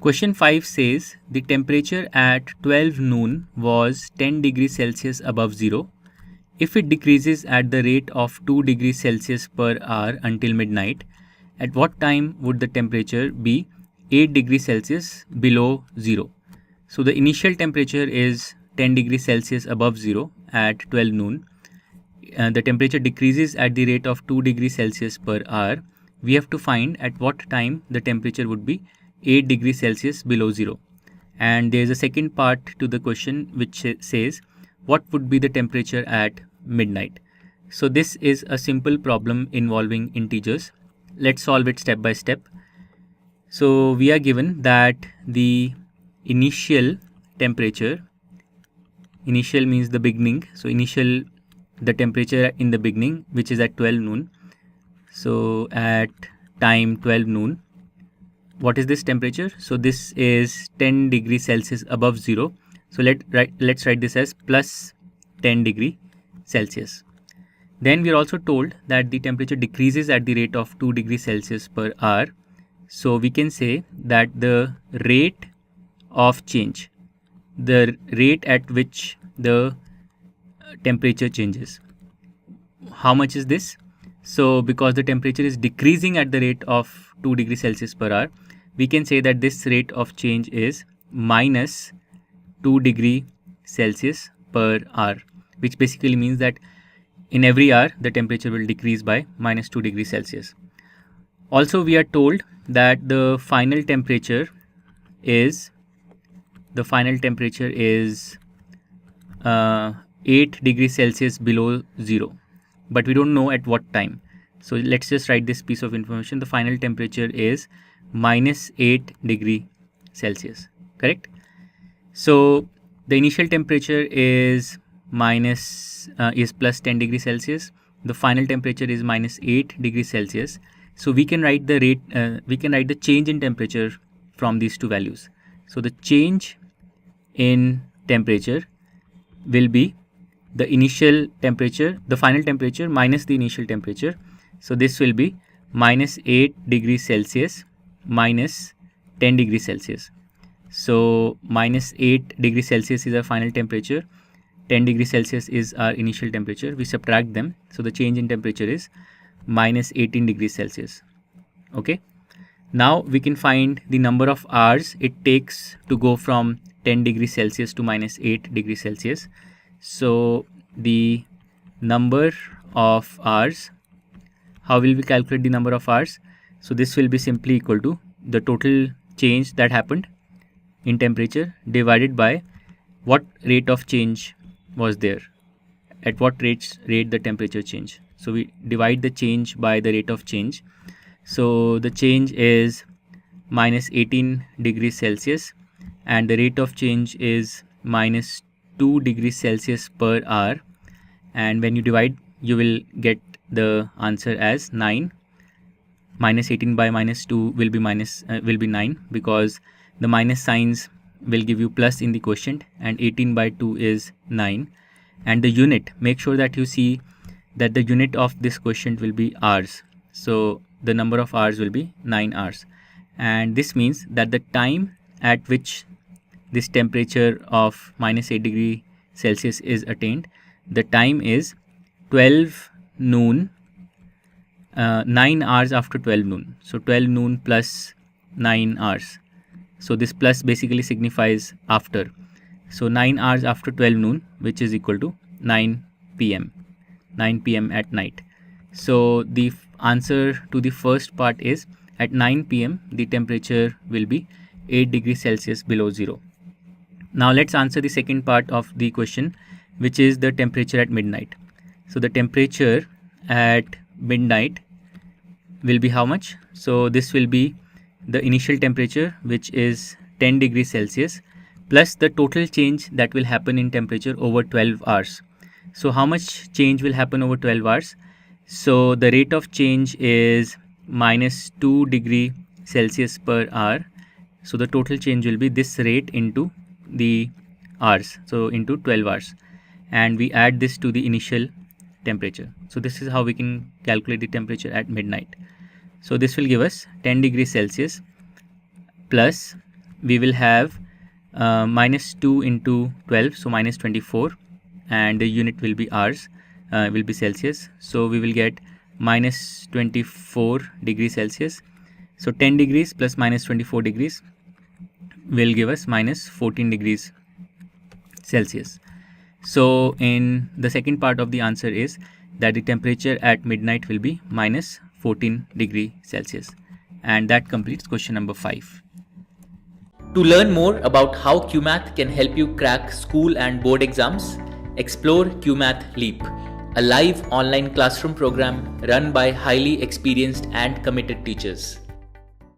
Question 5 says the temperature at 12 noon was 10 degrees Celsius above zero. If it decreases at the rate of 2 degrees Celsius per hour until midnight, at what time would the temperature be 8 degrees Celsius below zero? So the initial temperature is 10 degrees Celsius above zero at 12 noon. The temperature decreases at the rate of 2 degrees Celsius per hour. We have to find at what time the temperature would be 8 degrees Celsius below zero. And there is a second part to the question which says what would be the temperature at midnight. So this is a simple problem involving integers. Let's solve it step by step. So we are given that the initial temperature, initial means the beginning, so the temperature in the beginning, which is at 12 noon. So at time 12 noon, what is this temperature? So this is 10 degrees Celsius above zero. So let's write this as plus 10 degree Celsius. Then we are also told that the temperature decreases at the rate of 2 degrees Celsius per hour. So we can say that the rate of change, the rate at which the temperature changes, how much is this? So because the temperature is decreasing at the rate of 2 degrees Celsius per hour, we can say that this rate of change is minus 2 degree Celsius per hour, which basically means that in every hour the temperature will decrease by minus 2 degrees Celsius. Also we are told that the final temperature is 8 degrees Celsius below zero, but we don't know at what time. So let's just write this piece of information. The final temperature is minus 8 degree Celsius, correct? So the initial temperature is plus 10 degrees Celsius. The final temperature is minus 8 degrees Celsius. So we can write the change in temperature from these two values. So the change in temperature will be the initial temperature, the final temperature minus the initial temperature. So this will be minus 8 degrees Celsius minus 10 degrees Celsius. So minus 8 degrees Celsius is our final temperature, 10 degrees Celsius is our initial temperature. We subtract them, so the change in temperature is minus 18 degrees Celsius. Okay, now we can find the number of hours it takes to go from 10 degrees Celsius to minus 8 degrees Celsius. So the number of hours, how will we calculate the number of hours? So this will be simply equal to the total change that happened in temperature divided by what rate of change was there, at what rate the temperature change. So we divide the change by the rate of change. So the change is minus 18 degrees Celsius and the rate of change is minus 2 degrees Celsius per hour, and when you divide you will get the answer as 9. Minus 18 by minus 2 will be 9, because the minus signs will give you plus in the quotient, and 18 by 2 is 9. And the unit, make sure that you see that the unit of this quotient will be hours. So the number of hours will be 9 hours, and this means that the time at which this temperature of minus 8 degree Celsius is attained, the time is 12 noon, 9 hours after 12 noon. So 12 noon plus 9 hours. So this plus basically signifies after. So 9 hours after 12 noon, which is equal to 9 p.m. 9 p.m. at night. So the answer to the first part is at 9 p.m. the temperature will be 8 degrees Celsius below zero. Now let's answer the second part of the question, which is the temperature at midnight. So the temperature at midnight will be how much? So this will be the initial temperature, which is 10 degrees Celsius, plus the total change that will happen in temperature over 12 hours. So how much change will happen over 12 hours? So the rate of change is minus 2 degree Celsius per hour. So the total change will be this rate into the hours, so into 12 hours, and we add this to the initial temperature. So this is how we can calculate the temperature at midnight. So this will give us 10 degrees Celsius plus we will have minus 2 into 12, so minus 24, and the unit will be hours, will be Celsius. So we will get minus 24 degrees Celsius. So 10 degrees plus minus 24 degrees will give us minus 14 degrees Celsius. So in the second part of the answer is that the temperature at midnight will be minus 14 degree Celsius. And that completes question number 5. To learn more about how QMath can help you crack school and board exams, explore QMath Leap, a live online classroom program run by highly experienced and committed teachers.